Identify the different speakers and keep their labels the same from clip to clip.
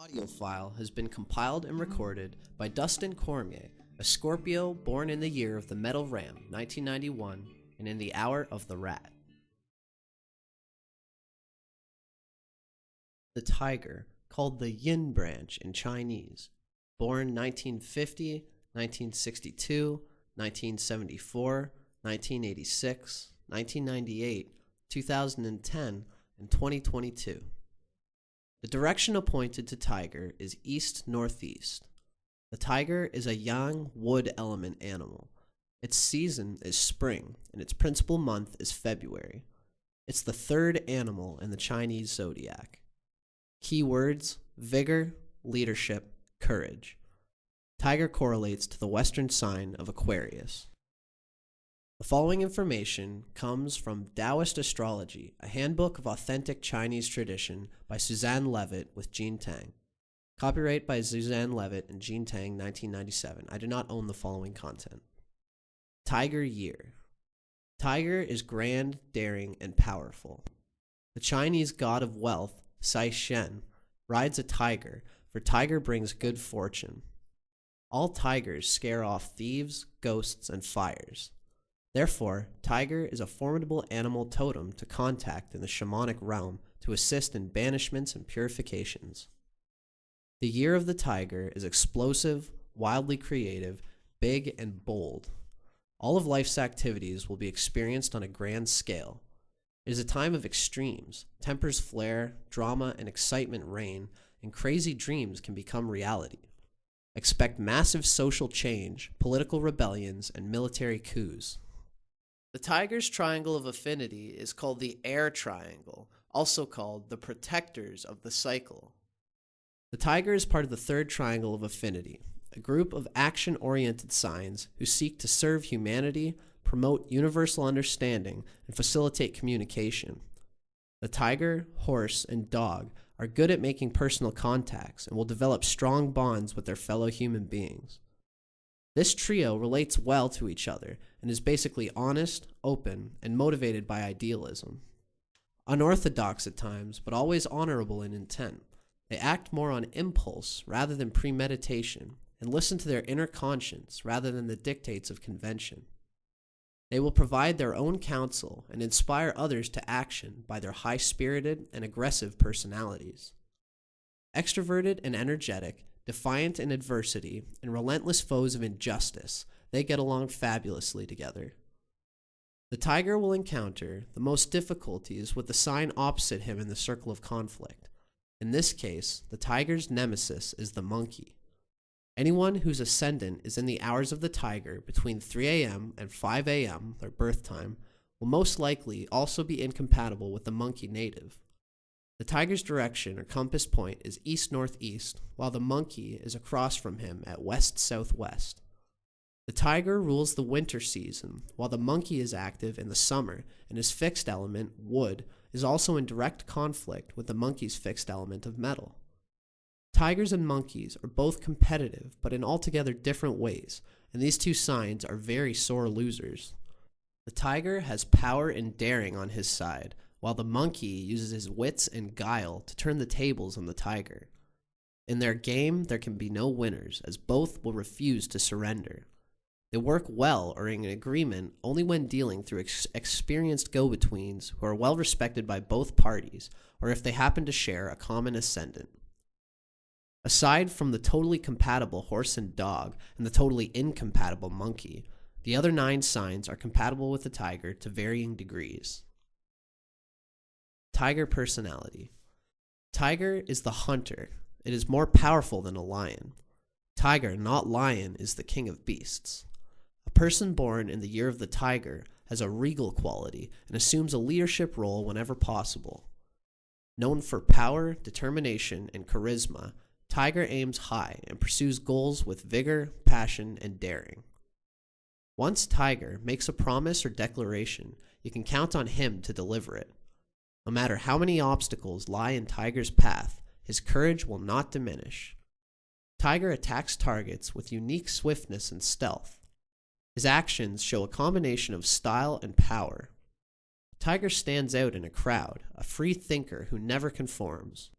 Speaker 1: Audio file has been compiled and recorded by Dustin Cormier, a Scorpio born in the year of the Metal Ram, 1991, and in the hour of the Rat. The tiger, called the yin branch in Chinese, born 1950, 1962, 1974, 1986, 1998, 2010, and 2022. The direction appointed to tiger is east-northeast. The tiger is a yang wood element animal. Its season is spring, and its principal month is February. It's the third animal in the Chinese Zodiac. Keywords: vigor, leadership, courage. Tiger correlates to the western sign of Aquarius. The following information comes from Taoist Astrology, a handbook of authentic Chinese tradition by Suzanne Levitt with Jean Tang. Copyright by Suzanne Levitt and Jean Tang, 1997. I do not own the following content. Tiger year. Tiger is grand, daring, and powerful. The Chinese god of wealth, Sai Shen, rides a tiger, for tiger brings good fortune. All tigers scare off thieves, ghosts, and fires. Therefore, tiger is a formidable animal totem to contact in the shamanic realm to assist in banishments and purifications. The year of the tiger is explosive, wildly creative, big, and bold. All of life's activities will be experienced on a grand scale. It is a time of extremes. Tempers flare, drama and excitement reign, and crazy dreams can become reality. Expect massive social change, political rebellions, and military coups. The tiger's triangle of affinity is called the air triangle, also called the protectors of the cycle. The tiger is part of the third triangle of affinity, a group of action-oriented signs who seek to serve humanity, promote universal understanding, and facilitate communication. The tiger, horse, and dog are good at making personal contacts and will develop strong bonds with their fellow human beings. This trio relates well to each other and is basically honest, open, and motivated by idealism. Unorthodox at times, but always honorable in intent, they act more on impulse rather than premeditation and listen to their inner conscience rather than the dictates of convention. They will provide their own counsel and inspire others to action by their high-spirited and aggressive personalities. Extroverted and energetic, defiant in adversity, and relentless foes of injustice, they get along fabulously together. The tiger will encounter the most difficulties with the sign opposite him in the circle of conflict. In this case, the tiger's nemesis is the monkey. Anyone whose ascendant is in the hours of the tiger between 3 a.m. and 5 a.m., their birth time, will most likely also be incompatible with the monkey native. The tiger's direction or compass point is east-northeast, while the monkey is across from him at west-southwest. The tiger rules the winter season, while the monkey is active in the summer, and his fixed element, wood, is also in direct conflict with the monkey's fixed element of metal. Tigers and monkeys are both competitive, but in altogether different ways, and these two signs are very sore losers. The tiger has power and daring on his side, while the monkey uses his wits and guile to turn the tables on the tiger. In their game, there can be no winners, as both will refuse to surrender. They work well or in agreement only when dealing through experienced go-betweens who are well respected by both parties, or if they happen to share a common ascendant. Aside from the totally compatible horse and dog and the totally incompatible monkey, the other 9 signs are compatible with the tiger to varying degrees. Tiger personality. Tiger is the hunter. It is more powerful than a lion. Tiger, not lion, is the king of beasts. A person born in the year of the tiger has a regal quality and assumes a leadership role whenever possible. Known for power, determination, and charisma, tiger aims high and pursues goals with vigor, passion, and daring. Once tiger makes a promise or declaration, you can count on him to deliver it. No matter how many obstacles lie in tiger's path, his courage will not diminish. Tiger attacks targets with unique swiftness and stealth. His actions show a combination of style and power. Tiger stands out in a crowd, a free thinker who never conforms.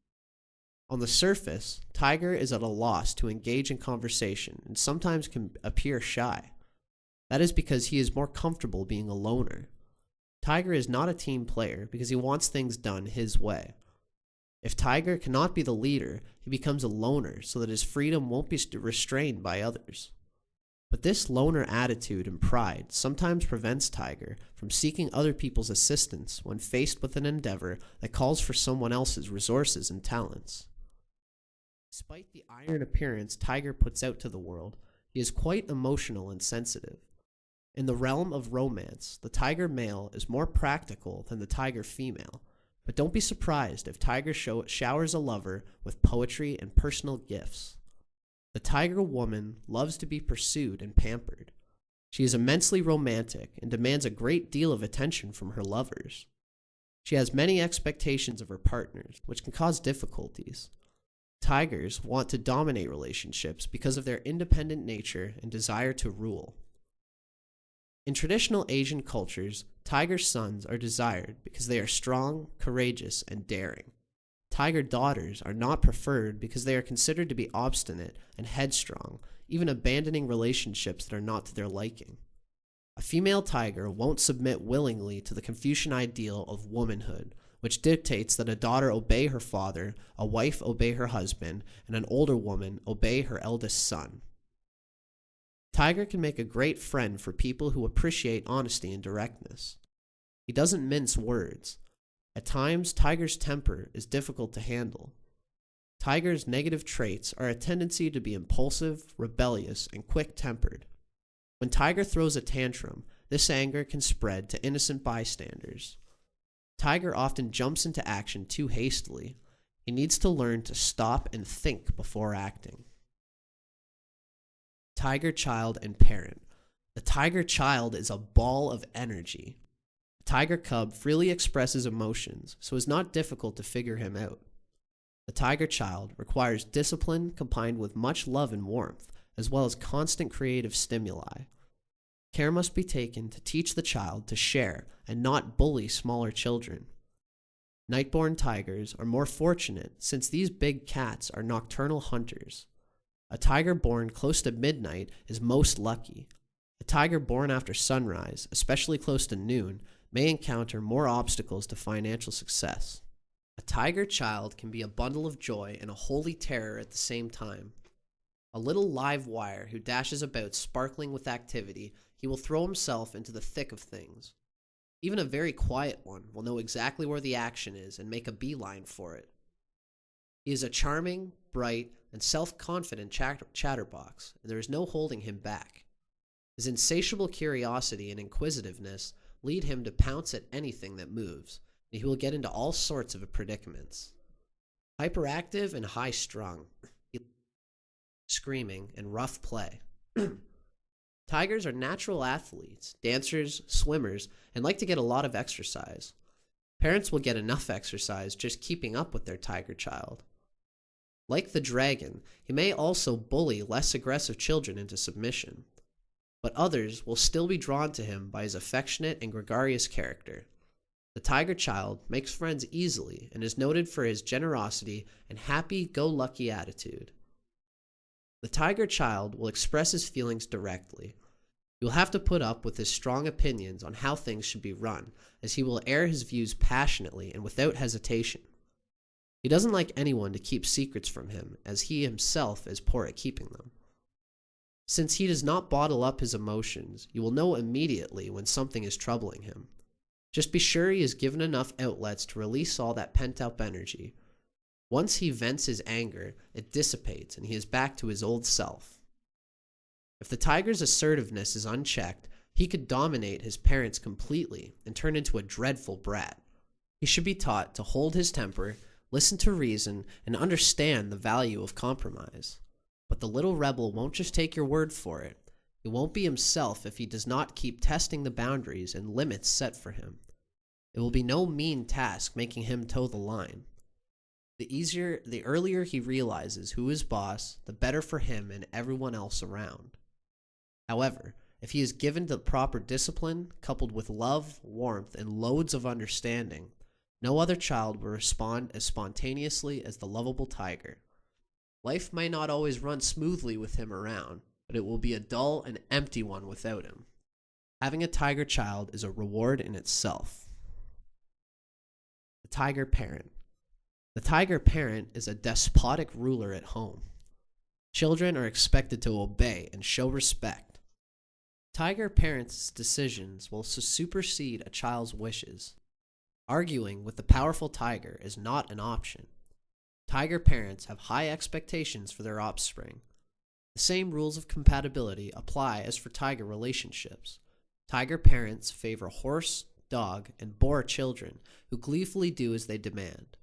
Speaker 1: On the surface, Tiger is at a loss to engage in conversation and sometimes can appear shy. That is because he is more comfortable being a loner. Tiger is not a team player because he wants things done his way. If Tiger cannot be the leader, he becomes a loner so that his freedom won't be restrained by others. But this loner attitude and pride sometimes prevents Tiger from seeking other people's assistance when faced with an endeavor that calls for someone else's resources and talents. Despite the iron appearance Tiger puts out to the world, he is quite emotional and sensitive. In the realm of romance, the Tiger male is more practical than the Tiger female, but don't be surprised if Tiger showers a lover with poetry and personal gifts. The Tiger woman loves to be pursued and pampered. She is immensely romantic and demands a great deal of attention from her lovers. She has many expectations of her partners, which can cause difficulties. Tigers want to dominate relationships because of their independent nature and desire to rule. In traditional Asian cultures, Tiger sons are desired because they are strong, courageous, and daring. Tiger daughters are not preferred because they are considered to be obstinate and headstrong, even abandoning relationships that are not to their liking. A female tiger won't submit willingly to the Confucian ideal of womanhood, which dictates that a daughter obey her father, a wife obey her husband, and an older woman obey her eldest son. Tiger can make a great friend for people who appreciate honesty and directness. He doesn't mince words. At times, Tiger's temper is difficult to handle. Tiger's negative traits are a tendency to be impulsive, rebellious, and quick-tempered. When Tiger throws a tantrum, this anger can spread to innocent bystanders. Tiger often jumps into action too hastily. He needs to learn to stop and think before acting. Tiger child and parent. The tiger child is a ball of energy. The tiger cub freely expresses emotions, so it's not difficult to figure him out. The tiger child requires discipline combined with much love and warmth, as well as constant creative stimuli. Care must be taken to teach the child to share and not bully smaller children. Night-born tigers are more fortunate since these big cats are nocturnal hunters. A tiger born close to midnight is most lucky. A tiger born after sunrise, especially close to noon, may encounter more obstacles to financial success. A tiger child can be a bundle of joy and a holy terror at the same time. A little live wire who dashes about sparkling with activity, he will throw himself into the thick of things. Even a very quiet one will know exactly where the action is and make a beeline for it. He is a charming, bright, and self-confident chatterbox, and there is no holding him back. His insatiable curiosity and inquisitiveness lead him to pounce at anything that moves, and he will get into all sorts of predicaments. Hyperactive and high-strung, screaming, and rough play. Tigers are natural athletes, dancers, swimmers, and like to get a lot of exercise. Parents will get enough exercise just keeping up with their tiger child. Like the dragon, he may also bully less aggressive children into submission, but others will still be drawn to him by his affectionate and gregarious character. The tiger child makes friends easily and is noted for his generosity and happy-go-lucky attitude. The tiger child will express his feelings directly. He will have to put up with his strong opinions on how things should be run, as he will air his views passionately and without hesitation. He doesn't like anyone to keep secrets from him, as he himself is poor at keeping them. Since he does not bottle up his emotions, you will know immediately when something is troubling him. Just be sure he is given enough outlets to release all that pent-up energy. Once he vents his anger, it dissipates and he is back to his old self. If the tiger's assertiveness is unchecked, he could dominate his parents completely and turn into a dreadful brat. He should be taught to hold his temper, listen to reason, and understand the value of compromise. But the little rebel won't just take your word for it. He won't be himself if he does not keep testing the boundaries and limits set for him. It will be no mean task making him toe the line. The earlier he realizes who is boss, the better for him and everyone else around. However, if he is given the proper discipline, coupled with love, warmth, and loads of understanding, No other child will respond as spontaneously as the lovable tiger. Life may not always run smoothly with him around, but it will be a dull and empty one without him. Having a tiger child is a reward in itself. The tiger parent. The tiger parent is a despotic ruler at home. Children are expected to obey and show respect. Tiger parents' decisions will supersede a child's wishes. Arguing with the powerful tiger is not an option. Tiger parents have high expectations for their offspring. The same rules of compatibility apply as for tiger relationships. Tiger parents favor horse, dog, and boar children who gleefully do as they demand.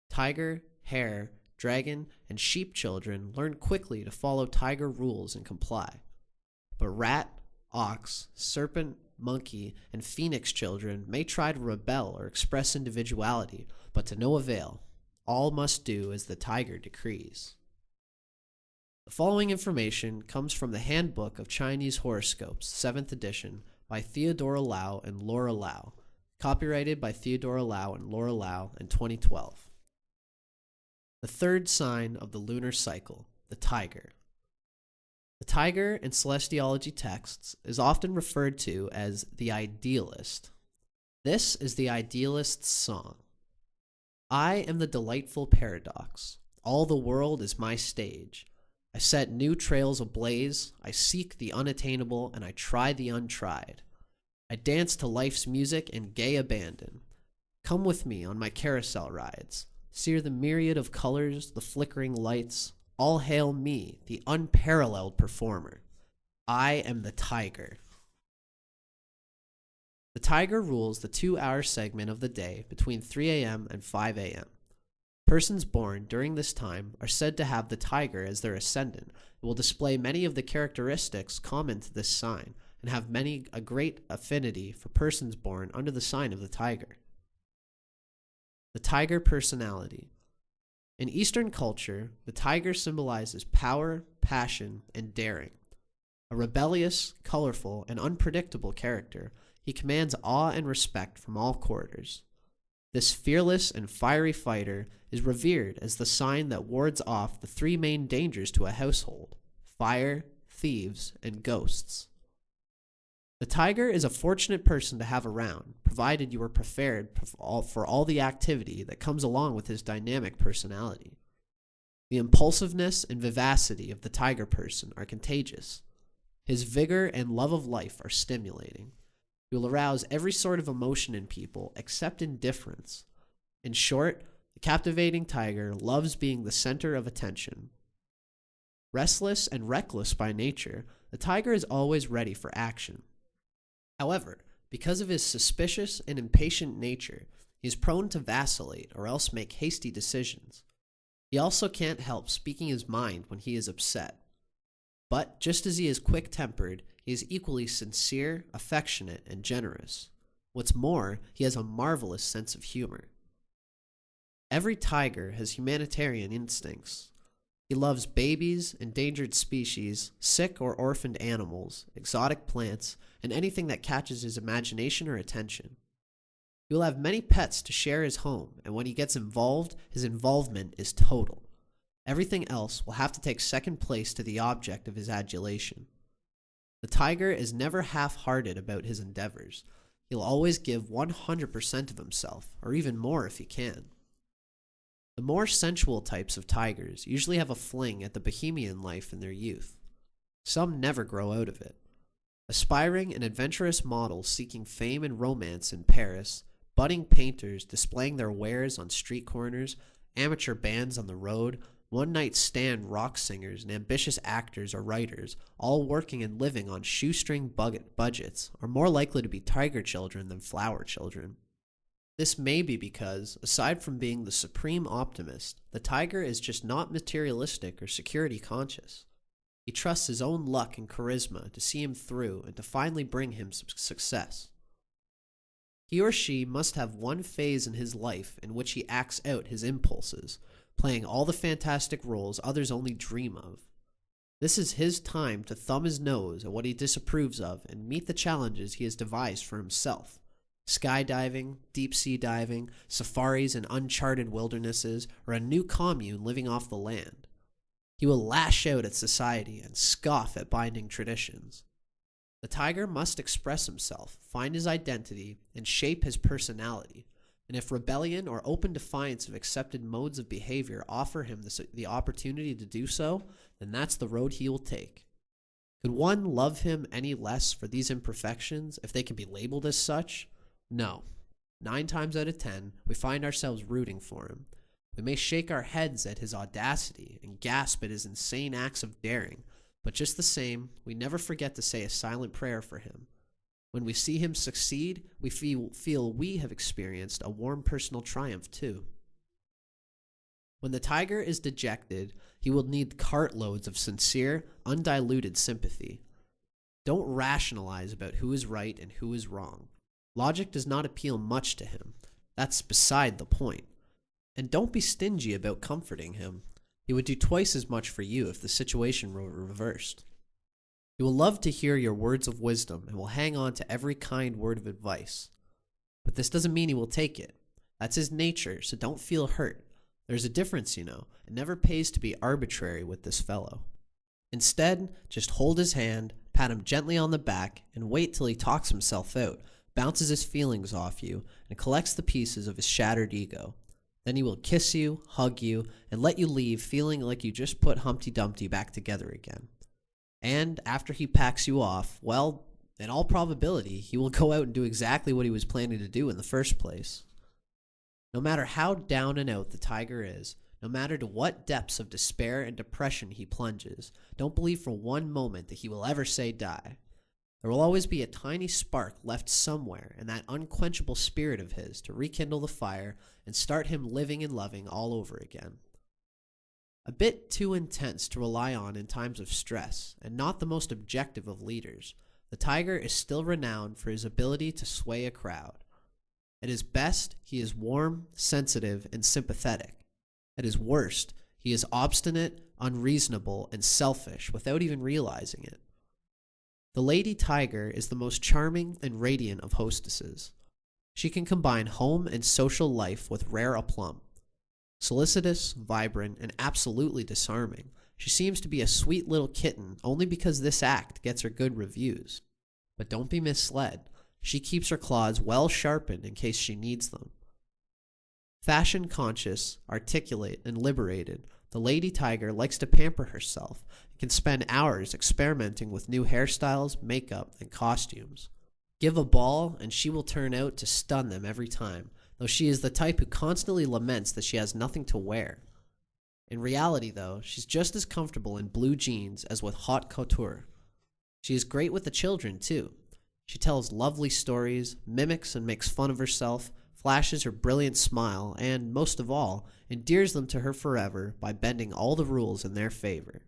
Speaker 1: Tiger, hare, dragon, and sheep children learn quickly to follow tiger rules and comply. But rat, ox, serpent, monkey, and phoenix children may try to rebel or express individuality, but to no avail. All must do as the tiger decrees. The following information comes from the Handbook of Chinese Horoscopes, 7th edition, by Theodora Lau and Laura Lau, copyrighted by Theodora Lau and Laura Lau in 2012. The third sign of the lunar cycle, the tiger. The tiger in celestiology texts is often referred to as the idealist. This is the idealist's song. I am the delightful paradox. All the world is my stage. I set new trails ablaze. I seek the unattainable and I try the untried. I dance to life's music in gay abandon. Come with me on my carousel rides. See the myriad of colors, the flickering lights. All hail me, the unparalleled performer. I am the tiger. The tiger rules the 2-hour segment of the day between 3 a.m. and 5 a.m. Persons born during this time are said to have the tiger as their ascendant and will display many of the characteristics common to this sign and have a great affinity for persons born under the sign of the tiger. The tiger personality. In Eastern culture, the tiger symbolizes power, passion, and daring. A rebellious, colorful, and unpredictable character, he commands awe and respect from all quarters. This fearless and fiery fighter is revered as the sign that wards off the 3 main dangers to a household: fire, thieves, and ghosts. The tiger is a fortunate person to have around, provided you are prepared for all the activity that comes along with his dynamic personality. The impulsiveness and vivacity of the tiger person are contagious. His vigor and love of life are stimulating. He will arouse every sort of emotion in people except indifference. In short, the captivating tiger loves being the center of attention. Restless and reckless by nature, the tiger is always ready for action. However, because of his suspicious and impatient nature, he is prone to vacillate or else make hasty decisions. He also can't help speaking his mind when he is upset. But just as he is quick-tempered, he is equally sincere, affectionate, and generous. What's more, he has a marvelous sense of humor. Every tiger has humanitarian instincts. He loves babies, endangered species, sick or orphaned animals, exotic plants, and anything that catches his imagination or attention. He will have many pets to share his home, and when he gets involved, his involvement is total. Everything else will have to take second place to the object of his adulation. The tiger is never half-hearted about his endeavors. He'll always give 100% of himself, or even more if he can. The more sensual types of tigers usually have a fling at the bohemian life in their youth. Some never grow out of it. Aspiring and adventurous models seeking fame and romance in Paris, budding painters displaying their wares on street corners, amateur bands on the road, one-night stand rock singers, and ambitious actors or writers, all working and living on shoestring budgets, are more likely to be tiger children than flower children. This may be because, aside from being the supreme optimist, the tiger is just not materialistic or security conscious. He trusts his own luck and charisma to see him through and to finally bring him success. He or she must have one phase in his life in which he acts out his impulses, playing all the fantastic roles others only dream of. This is his time to thumb his nose at what he disapproves of and meet the challenges he has devised for himself. Skydiving, deep-sea diving, safaris in uncharted wildernesses, or a new commune living off the land. He will lash out at society and scoff at binding traditions. The tiger must express himself, find his identity, and shape his personality. And if rebellion or open defiance of accepted modes of behavior offer him the opportunity to do so, then that's the road he will take. Could one love him any less for these imperfections, if they can be labeled as such? No. 9 times out of 10, we find ourselves rooting for him. We may shake our heads at his audacity and gasp at his insane acts of daring, but just the same, we never forget to say a silent prayer for him. When we see him succeed, we feel we have experienced a warm personal triumph too. When the tiger is dejected, he will need cartloads of sincere, undiluted sympathy. Don't rationalize about who is right and who is wrong. Logic does not appeal much to him. That's beside the point. And don't be stingy about comforting him. He would do twice as much for you if the situation were reversed. He will love to hear your words of wisdom and will hang on to every kind word of advice. But this doesn't mean he will take it. That's his nature, so don't feel hurt. There's a difference, you know. It never pays to be arbitrary with this fellow. Instead, just hold his hand, pat him gently on the back, and wait till he talks himself out, bounces his feelings off you, and collects the pieces of his shattered ego. Then he will kiss you, hug you, and let you leave feeling like you just put Humpty Dumpty back together again. And after he packs you off, well, in all probability, he will go out and do exactly what he was planning to do in the first place. No matter how down and out the tiger is, no matter to what depths of despair and depression he plunges, don't believe for one moment that he will ever say die. There will always be a tiny spark left somewhere in that unquenchable spirit of his to rekindle the fire and start him living and loving all over again. A bit too intense to rely on in times of stress, and not the most objective of leaders, the tiger is still renowned for his ability to sway a crowd. At his best, he is warm, sensitive, and sympathetic. At his worst, he is obstinate, unreasonable, and selfish without even realizing it. The lady tiger is the most charming and radiant of hostesses. She can combine home and social life with rare aplomb. Solicitous, vibrant, and absolutely disarming, she seems to be a sweet little kitten only because this act gets her good reviews. But don't be misled. She keeps her claws well sharpened in case she needs them. Fashion conscious, articulate, and liberated, the lady tiger likes to pamper herself and can spend hours experimenting with new hairstyles, makeup, and costumes. Give a ball and she will turn out to stun them every time, though she is the type who constantly laments that she has nothing to wear. In reality, though, she's just as comfortable in blue jeans as with haute couture. She is great with the children, too. She tells lovely stories, mimics and makes fun of herself, flashes her brilliant smile, and, most of all, endears them to her forever by bending all the rules in their favor.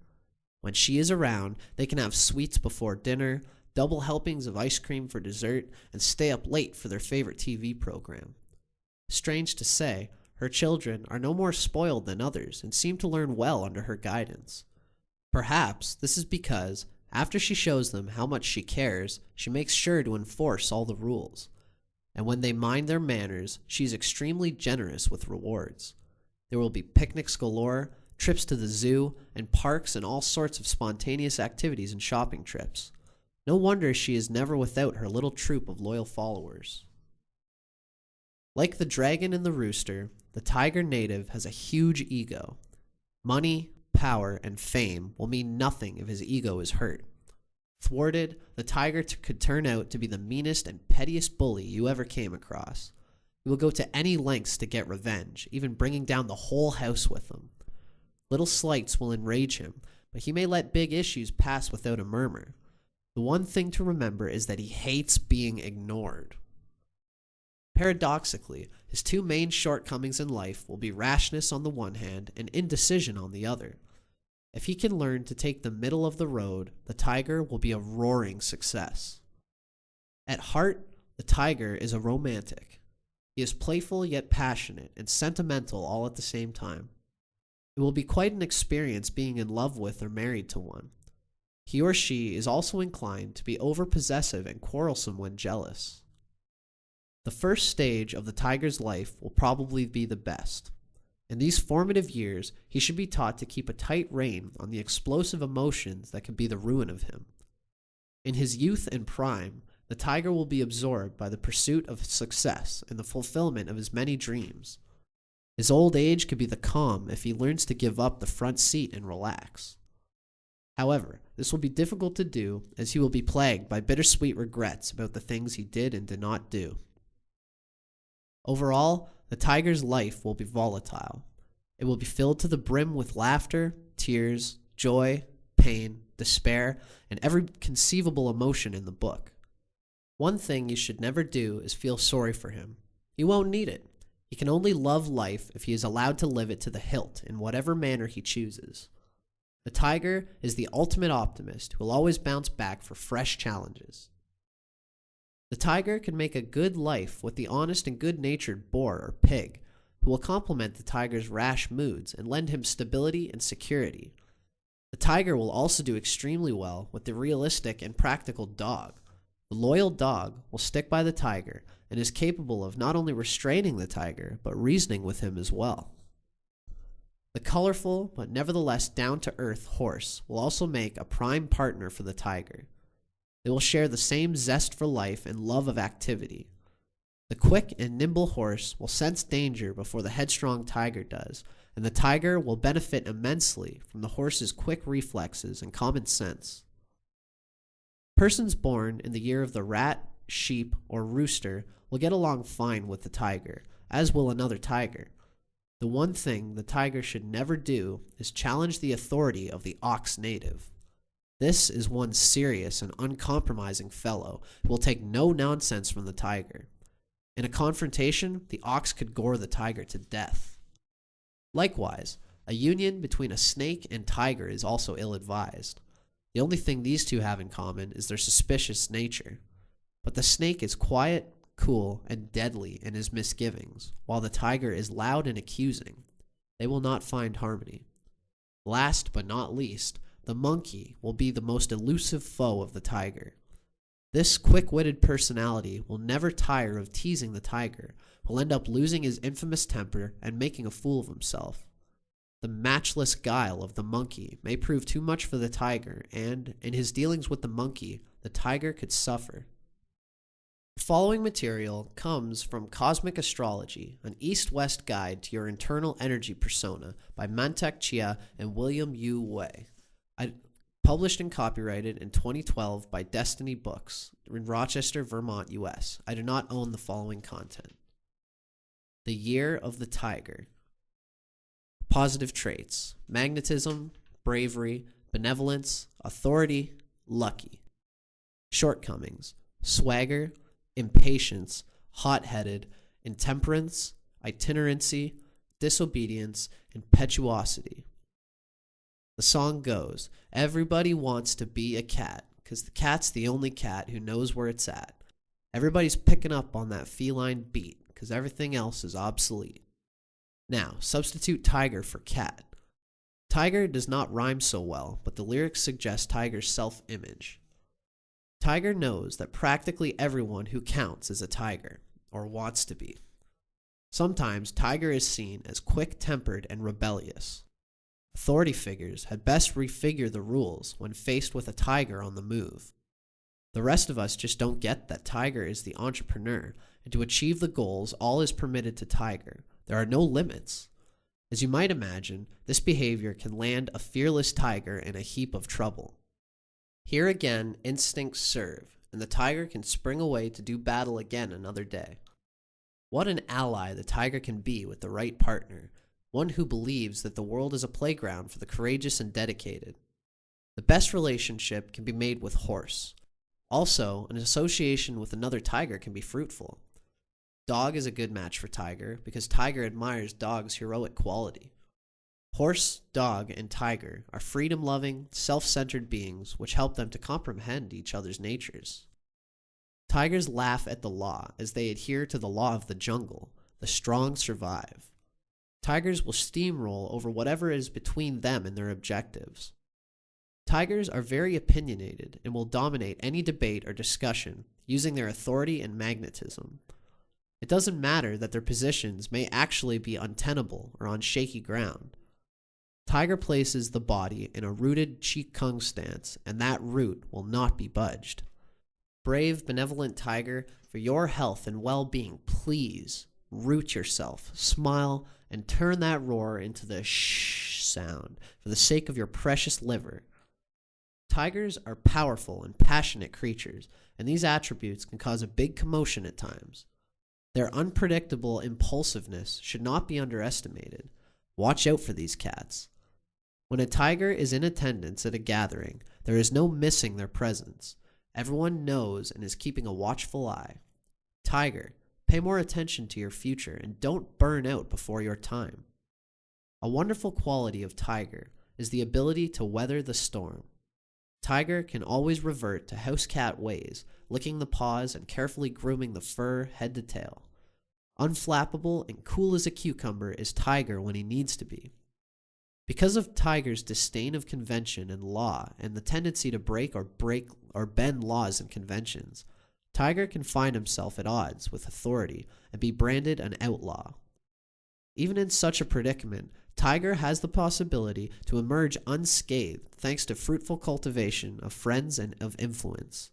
Speaker 1: When she is around, they can have sweets before dinner, double helpings of ice cream for dessert, and stay up late for their favorite TV program. Strange to say, her children are no more spoiled than others and seem to learn well under her guidance. Perhaps this is because, after she shows them how much she cares, she makes sure to enforce all the rules. And when they mind their manners, she is extremely generous with rewards. There will be picnics galore, trips to the zoo, and parks and all sorts of spontaneous activities and shopping trips. No wonder she is never without her little troop of loyal followers. Like the dragon and the rooster, the tiger native has a huge ego. Money, power, and fame will mean nothing if his ego is hurt. Thwarted, the tiger could turn out to be the meanest and pettiest bully you ever came across. He will go to any lengths to get revenge, even bringing down the whole house with him. Little slights will enrage him, but he may let big issues pass without a murmur. The one thing to remember is that he hates being ignored. Paradoxically, his two main shortcomings in life will be rashness on the one hand and indecision on the other. If he can learn to take the middle of the road, the tiger will be a roaring success. At heart, the tiger is a romantic. He is playful yet passionate and sentimental all at the same time. It will be quite an experience being in love with or married to one. He or she is also inclined to be overpossessive and quarrelsome when jealous. The first stage of the tiger's life will probably be the best. In these formative years, he should be taught to keep a tight rein on the explosive emotions that can be the ruin of him. In his youth and prime, the tiger will be absorbed by the pursuit of success and the fulfillment of his many dreams. His old age could be the calm if he learns to give up the front seat and relax. However, this will be difficult to do as he will be plagued by bittersweet regrets about the things he did and did not do. Overall, the tiger's life will be volatile. It will be filled to the brim with laughter, tears, joy, pain, despair, and every conceivable emotion in the book. One thing you should never do is feel sorry for him. You won't need it. He can only love life if he is allowed to live it to the hilt in whatever manner he chooses. The tiger is the ultimate optimist who will always bounce back for fresh challenges. The tiger can make a good life with the honest and good-natured boar or pig, who will complement the tiger's rash moods and lend him stability and security. The tiger will also do extremely well with the realistic and practical dog. The loyal dog will stick by the tiger and is capable of not only restraining the tiger, but reasoning with him as well. The colorful, but nevertheless down-to-earth horse will also make a prime partner for the tiger. They will share the same zest for life and love of activity. The quick and nimble horse will sense danger before the headstrong tiger does, and the tiger will benefit immensely from the horse's quick reflexes and common sense. Persons born in the year of the rat, sheep, or rooster will get along fine with the tiger, as will another tiger. The one thing the tiger should never do is challenge the authority of the ox native. This is one serious and uncompromising fellow who will take no nonsense from the tiger. In a confrontation, the ox could gore the tiger to death. Likewise, a union between a snake and tiger is also ill-advised. The only thing these two have in common is their suspicious nature. But the snake is quiet, cool, and deadly in his misgivings, while the tiger is loud and accusing. They will not find harmony. Last but not least, the monkey will be the most elusive foe of the tiger. This quick-witted personality will never tire of teasing the tiger, will end up losing his infamous temper and making a fool of himself. The matchless guile of the monkey may prove too much for the tiger, and, in his dealings with the monkey, the tiger could suffer. The following material comes from Cosmic Astrology, an east-west guide to your internal energy persona by Mantak Chia and William U. Wei. Published and copyrighted in 2012 by Destiny Books in Rochester, Vermont, U.S. I do not own the following content. The Year of the Tiger. Positive traits: magnetism, bravery, benevolence, authority, lucky. Shortcomings: swagger, impatience, hot-headed, intemperance, itinerancy, disobedience, impetuosity. The song goes, everybody wants to be a cat, because the cat's the only cat who knows where it's at. Everybody's picking up on that feline beat, because everything else is obsolete. Now, substitute tiger for cat. Tiger does not rhyme so well, but the lyrics suggest tiger's self-image. Tiger knows that practically everyone who counts is a tiger, or wants to be. Sometimes tiger is seen as quick-tempered and rebellious. Authority figures had best refigure the rules when faced with a tiger on the move. The rest of us just don't get that tiger is the entrepreneur, and to achieve the goals, all is permitted to tiger. There are no limits. As you might imagine, this behavior can land a fearless tiger in a heap of trouble. Here again, instincts serve, and the tiger can spring away to do battle again another day. What an ally the tiger can be with the right partner, one who believes that the world is a playground for the courageous and dedicated. The best relationship can be made with horse. Also, an association with another tiger can be fruitful. Dog is a good match for tiger because tiger admires dog's heroic quality. Horse, dog, and tiger are freedom-loving, self-centered beings which help them to comprehend each other's natures. Tigers laugh at the law as they adhere to the law of the jungle. The strong survive. Tigers will steamroll over whatever is between them and their objectives. Tigers are very opinionated and will dominate any debate or discussion using their authority and magnetism. It doesn't matter that their positions may actually be untenable or on shaky ground. Tiger places the body in a rooted Qigong stance, and that root will not be budged. Brave, benevolent tiger, for your health and well-being, please root yourself, smile, and turn that roar into the shh sound for the sake of your precious liver. Tigers are powerful and passionate creatures, and these attributes can cause a big commotion at times. Their unpredictable impulsiveness should not be underestimated. Watch out for these cats. When a tiger is in attendance at a gathering, there is no missing their presence. Everyone knows and is keeping a watchful eye. Tiger, pay more attention to your future and don't burn out before your time. A wonderful quality of tiger is the ability to weather the storm. Tiger can always revert to house cat ways, licking the paws and carefully grooming the fur head to tail. Unflappable and cool as a cucumber is tiger when he needs to be. Because of tiger's disdain of convention and law and the tendency to break or bend laws and conventions, tiger can find himself at odds with authority and be branded an outlaw. Even in such a predicament, tiger has the possibility to emerge unscathed thanks to fruitful cultivation of friends and of influence.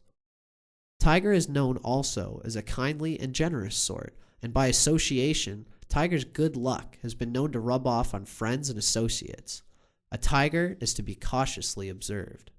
Speaker 1: Tiger is known also as a kindly and generous sort, and by association, tiger's good luck has been known to rub off on friends and associates. A tiger is to be cautiously observed.